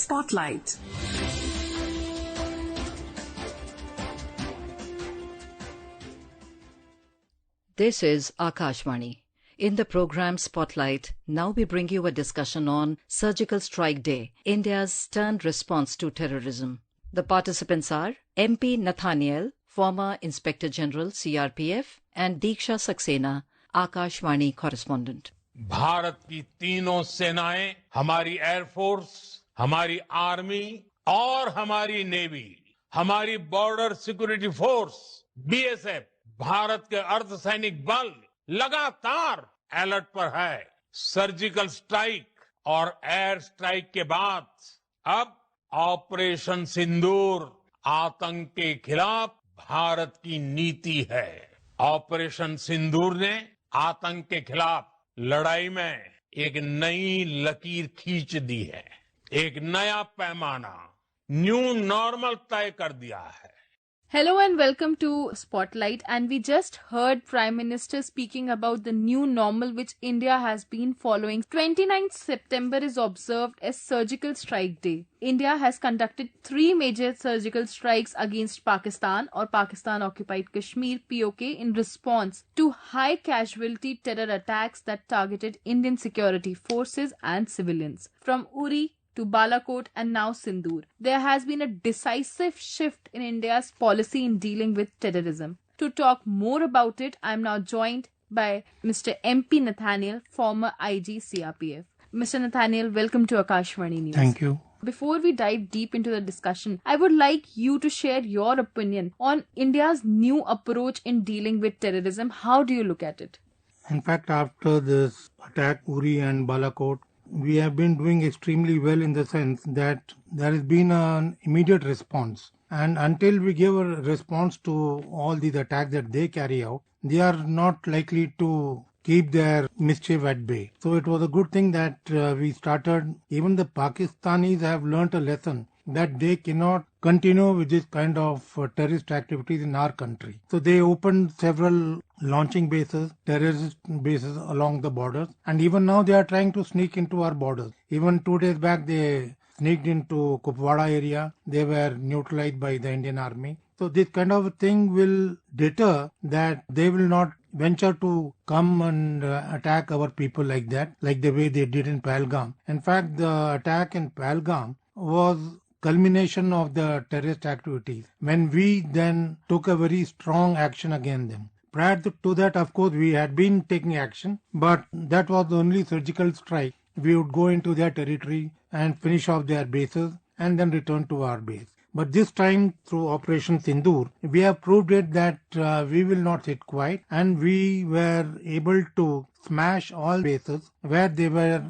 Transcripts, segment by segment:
Spotlight. This is Akashvani. In the program Spotlight, now we bring you a discussion on Surgical Strike Day, India's stern response to terrorism. The participants are MP Nathanael, former Inspector General CRPF, and Deeksha Saksena, Akashvani Correspondent. Bharat की तीनों सेनाएं, हमारी air force, हमारी army और हमारी navy, हमारी border security force, BSF, Bharat के अर्धसैनिक बल लगातार अलर्ट पर है। सर्जिकल स्ट्राइक और एयर स्ट्राइक के बाद अब ऑपरेशन सिंदूर आतंक के खिलाफ भारत की नीति है। ऑपरेशन सिंदूर ने आतंक के खिलाफ लड़ाई में एक नई लकीर खींच दी है, एक नया पैमाना, न्यू नॉर्मल तय कर दिया है। Hello and welcome to Spotlight, and we just heard Prime Minister speaking about the new normal which India has been following. 29th September is observed as Surgical Strike Day. India has conducted 3 major surgical strikes against Pakistan or Pakistan occupied Kashmir POK in response to high casualty terror attacks that targeted Indian security forces and civilians. From Uri to Balakot and now Sindoor, there has been a decisive shift in India's policy in dealing with terrorism. To talk more about it, I am now joined by Mr. MP Nathanael, former IG CRPF. Mr. Nathanael, welcome to Akashvani News. Thank you. Before we dive deep into the discussion, I would like you to share your opinion on India's new approach in dealing with terrorism. How do you look at it? In fact, after this attack, Uri and Balakot, we have been doing extremely well in the sense that there has been an immediate response. And until we give a response to all these attacks that they carry out, they are not likely to keep their mischief at bay. So it was a good thing that we started. Even the Pakistanis have learnt a lesson that they cannot continue with this kind of terrorist activities in our country. So they opened several launching bases, terrorist bases along the borders, and even now they are trying to sneak into our borders. Even 2 days back they sneaked into Kupwara area. They were neutralized by the Indian Army. So this kind of thing will deter that they will not venture to come and attack our people like that, like the way they did in Pahalgam. In fact, the attack in Pahalgam was culmination of the terrorist activities when we then took a very strong action against them. Prior to that, of course, we had been taking action, but that was the only surgical strike. We would go into their territory and finish off their bases and then return to our base. But this time, through Operation Sindoor, we have proved it that we will not sit quiet, and we were able to smash all bases where they were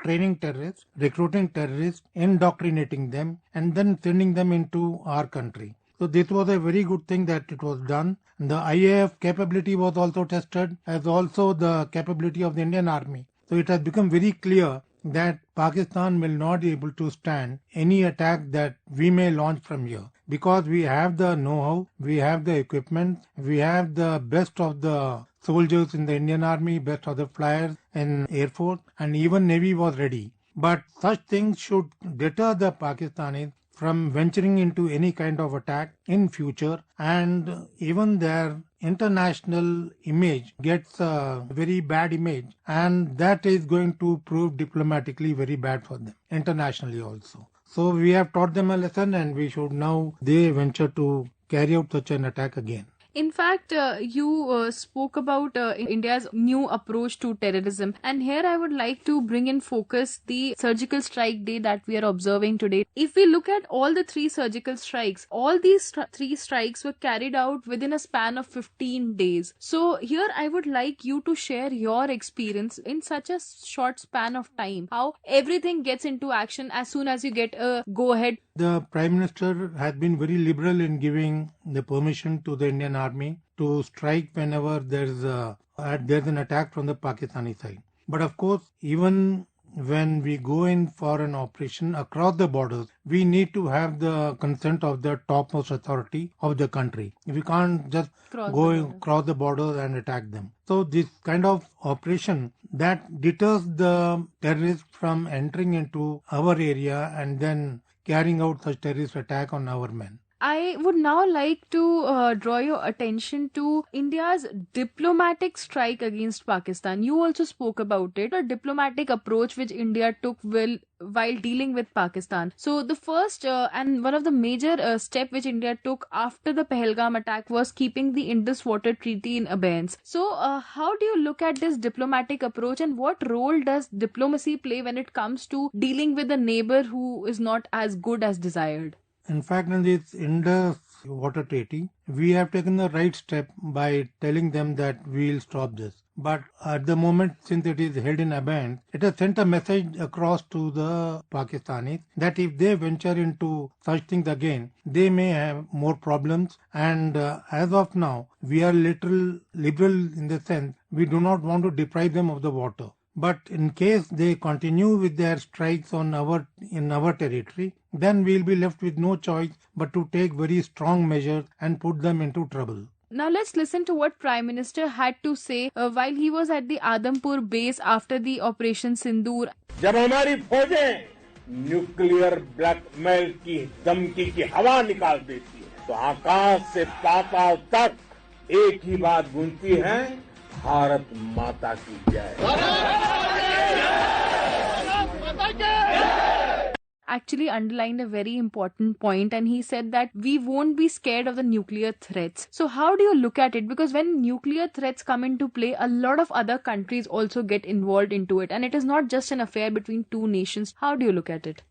training terrorists, recruiting terrorists, indoctrinating them, and then sending them into our country. So this was a very good thing that it was done. The IAF capability was also tested, as also the capability of the Indian Army. So it has become very clear that Pakistan will not be able to stand any attack that we may launch from here, because we have the know-how, we have the equipment, we have the best of the soldiers in the Indian Army, best of the flyers in Air Force, and even Navy was ready. But such things should deter the Pakistanis from venturing into any kind of attack in future, and even their international image gets a very bad image, and that is going to prove diplomatically very bad for them internationally also. So we have taught them a lesson, and we should now they venture to carry out such an attack again. In fact, you spoke about India's new approach to terrorism, and here I would like to bring in focus the Surgical Strike Day that we are observing today. If we look at all the 3 surgical strikes, all these 3 strikes were carried out within a span of 15 days. So here I would like you to share your experience in such a short span of time, how everything gets into action as soon as you get a go-ahead. The Prime Minister has been very liberal in giving the permission to the Indian Army to strike whenever there's an attack from the Pakistani side. But of course, even when we go in for an operation across the borders, we need to have the consent of the topmost authority of the country. We can't just cross the borders and attack them. So this kind of operation that deters the terrorists from entering into our area and then carrying out such terrorist attack on our men. I would now like to draw your attention to India's diplomatic strike against Pakistan. You also spoke about it, a diplomatic approach which India took while dealing with Pakistan. So the first and one of the major step which India took after the Pahalgam attack was keeping the Indus Water Treaty in abeyance. So how do you look at this diplomatic approach, and what role does diplomacy play when it comes to dealing with a neighbor who is not as good as desired? In fact, in this Indus Water Treaty, we have taken the right step by telling them that we will stop this. But at the moment, since it is held in abeyance, it has sent a message across to the Pakistanis that if they venture into such things again, they may have more problems. And as of now, we are little liberal in the sense we do not want to deprive them of the water. But in case they continue with their strikes in our territory, then we will be left with no choice but to take very strong measures and put them into trouble. Now let's listen to what Prime Minister had to say while he was at the Adampur base after the Operation Sindoor. जब हमारी फौजें nuclear blackmail की धमकी की हवा निकाल देती है, तो आकाश से पाताल तक एक ही बात गूंजती है, भारत माता की जय. Actually underlined a very important point, and he said that we won't be scared of the nuclear threats. So how do you look at it? Because when nuclear threats come into play, a lot of other countries also get involved into it, and it is not just an affair between two nations. How do you look at it?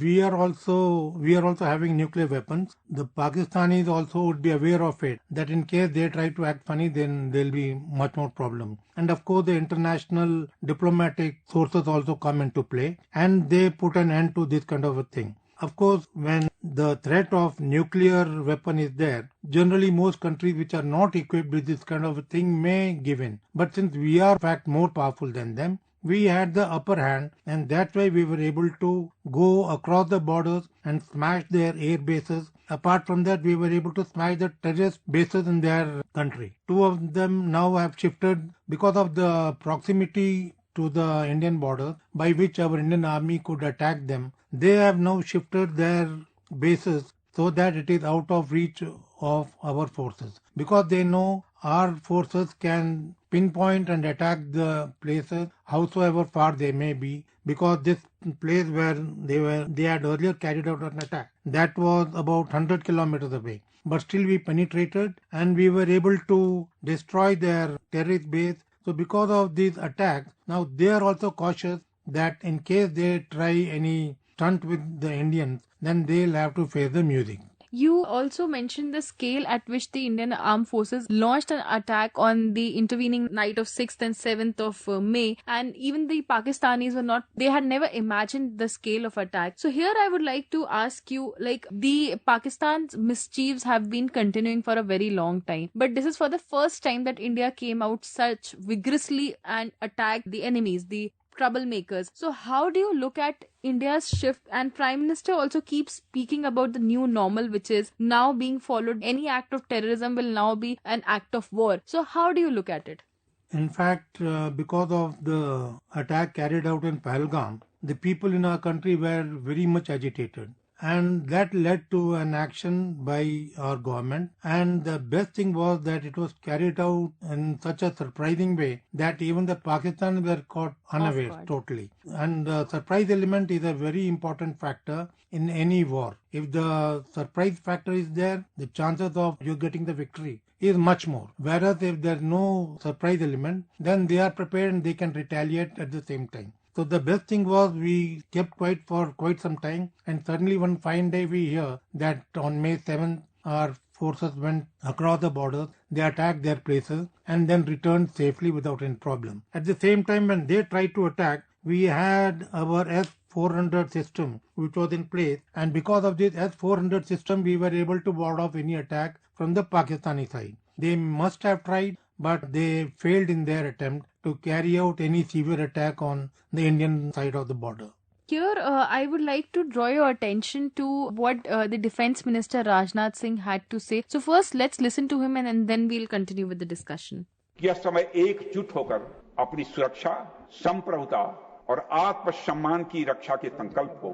We are also having nuclear weapons. The Pakistanis also would be aware of it, that in case they try to act funny, then there will be much more problem. And of course, the international diplomatic sources also come into play, and they put an end to this kind of a thing. Of course, when the threat of nuclear weapon is there, generally most countries which are not equipped with this kind of a thing may give in. But since we are in fact more powerful than them, we had the upper hand, and that's why we were able to go across the borders and smash their air bases. Apart from that, we were able to smash the terrorist bases in their country. Two of them now have shifted because of the proximity to the Indian border, by which our Indian army could attack them. They have now shifted their bases so that it is out of reach of our forces, because they know our forces can pinpoint and attack the places howsoever far they may be, because this place where they had earlier carried out an attack, that was about 100 kilometers away. But still we penetrated and we were able to destroy their terrorist base. So because of these attacks, now they are also cautious that in case they try any stunt with the Indians, then they'll have to face the music. You also mentioned the scale at which the Indian Armed Forces launched an attack on the intervening night of 6th and 7th of May, and even the Pakistanis they had never imagined the scale of attack. So here I would like to ask you, the Pakistan's mischiefs have been continuing for a very long time, but this is for the first time that India came out such vigorously and attacked the enemies, the troublemakers. So how do you look at India's shift? And Prime Minister also keeps speaking about the new normal, which is now being followed. Any act of terrorism will now be an act of war. So how do you look at it? In fact, because of the attack carried out in Pahalgam, the people in our country were very much agitated. And that led to an action by our government. And the best thing was that it was carried out in such a surprising way that even the Pakistanis were caught unawares totally. And the surprise element is a very important factor in any war. If the surprise factor is there, the chances of you getting the victory is much more. Whereas if there's no surprise element, then they are prepared and they can retaliate at the same time. So the best thing was we kept quiet for quite some time, and suddenly one fine day we hear that on May 7th our forces went across the borders, they attacked their places and then returned safely without any problem. At the same time, when they tried to attack, we had our S-400 system which was in place, and because of this S-400 system we were able to ward off any attack from the Pakistani side. They must have tried, but they failed in their attempt to carry out any severe attack on the Indian side of the border. Here, I would like to draw your attention to what the Defense Minister Rajnath Singh had to say. So first, let's listen to him and then we'll continue with the discussion. यह समय एकजुट होकर अपनी सुरक्षा, संप्रभुता और आत्मसम्मान की रक्षा के संकल्प को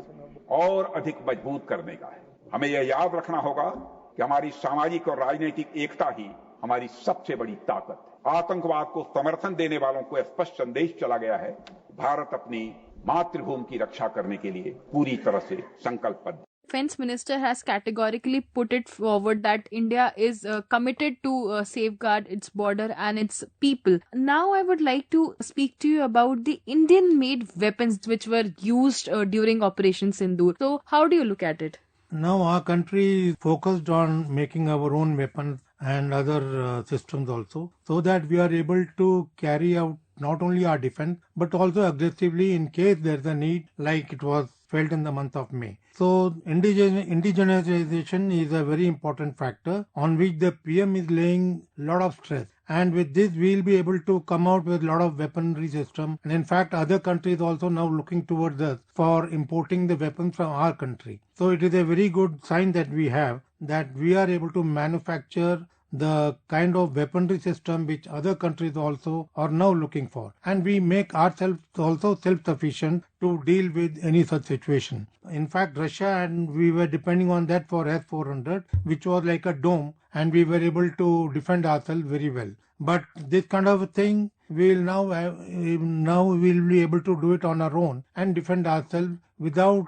और अधिक मजबूत करने का है। हमें यह याद रखना होगा कि हमारी सामाजिक और राजनीतिक एकता ही हमारी सबसे बड़ी ताकत है। आतंकवाद को समर्थन देने वालों को स्पष्ट संदेश चला गया है, भारत अपनी मातृभूमि की रक्षा करने के लिए पूरी तरह से संकल्पबद्ध। Defense Minister has categorically put it forward that India is committed to safeguard its border and its people. Now I would like to speak to you about the Indian-made weapons which were used during Operation Sindoor. So how do you look at it? Now our country is focused on making our own weapons and other systems also, so that we are able to carry out not only our defense but also aggressively in case there is a need, like it was felt in the month of May. So indigenization is a very important factor on which the PM is laying a lot of stress. And with this, we will be able to come out with a lot of weaponry system. And in fact, other countries also now looking towards us for importing the weapons from our country. So it is a very good sign that we have, that we are able to manufacture the kind of weaponry system which other countries also are now looking for. And we make ourselves also self-sufficient to deal with any such situation. In fact, Russia, and we were depending on that for S-400, which was like a dome, and we were able to defend ourselves very well. But this kind of a thing, we will now we will be able to do it on our own and defend ourselves without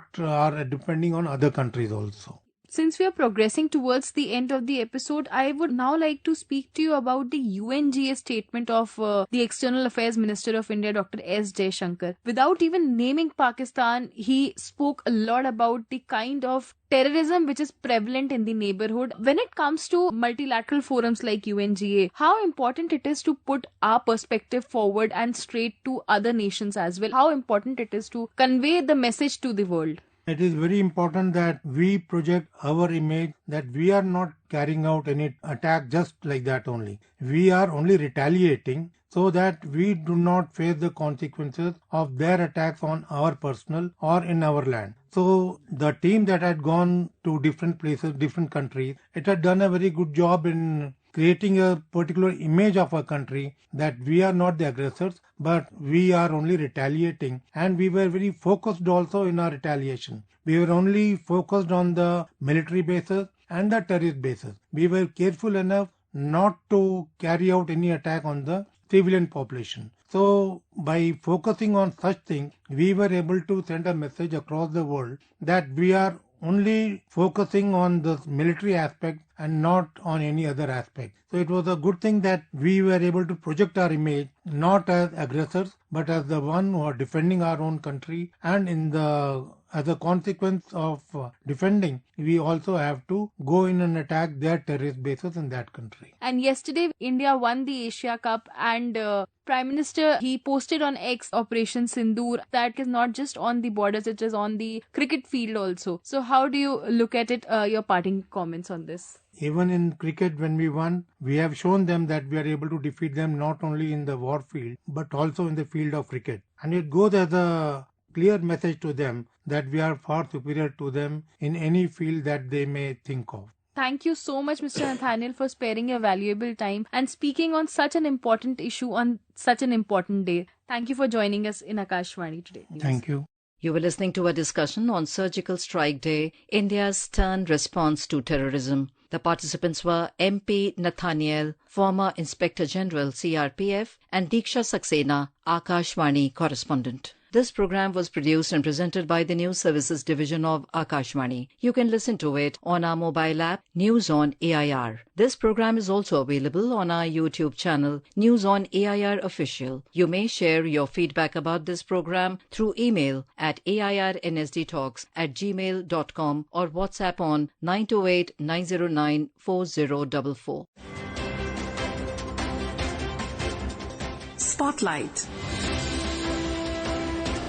depending on other countries also. Since we are progressing towards the end of the episode, I would now like to speak to you about the UNGA statement of the External Affairs Minister of India, Dr. S. Jaishankar. Without even naming Pakistan, he spoke a lot about the kind of terrorism which is prevalent in the neighborhood. When it comes to multilateral forums like UNGA, how important it is to put our perspective forward and straight to other nations as well. How important it is to convey the message to the world. It is very important that we project our image, that we are not carrying out any attack just like that only. We are only retaliating so that we do not face the consequences of their attacks on our personal or in our land. So the team that had gone to different places, different countries, it had done a very good job in creating a particular image of a country, that we are not the aggressors, but we are only retaliating. And we were very focused also in our retaliation. We were only focused on the military bases and the terrorist bases. We were careful enough not to carry out any attack on the civilian population. So by focusing on such things, we were able to send a message across the world that we are only focusing on the military aspect and not on any other aspect. So it was a good thing that we were able to project our image not as aggressors but as the one who are defending our own country, and as a consequence of defending, we also have to go in and attack their terrorist bases in that country. And yesterday, India won the Asia Cup, and Prime Minister, he posted on X Operation Sindoor. That is not just on the borders, it is on the cricket field also. So how do you look at it, your parting comments on this? Even in cricket, when we won, we have shown them that we are able to defeat them not only in the war field, but also in the field of cricket. And it goes as a clear message to them that we are far superior to them in any field that they may think of. Thank you so much, Mr. Nathanael, for sparing your valuable time and speaking on such an important issue on such an important day. Thank you for joining us in Akashvani today. Thank you. You were listening to a discussion on Surgical Strike Day, India's stern response to terrorism. The participants were MP Nathanael, former Inspector General CRPF, and Deeksha Saksena, Akashvani Correspondent. This program was produced and presented by the News Services Division of Akashvani. You can listen to it on our mobile app, News on AIR. This program is also available on our YouTube channel, News on AIR Official. You may share your feedback about this program through email at airnsdtalks@gmail.com or WhatsApp on 928-909-4044. Spotlight.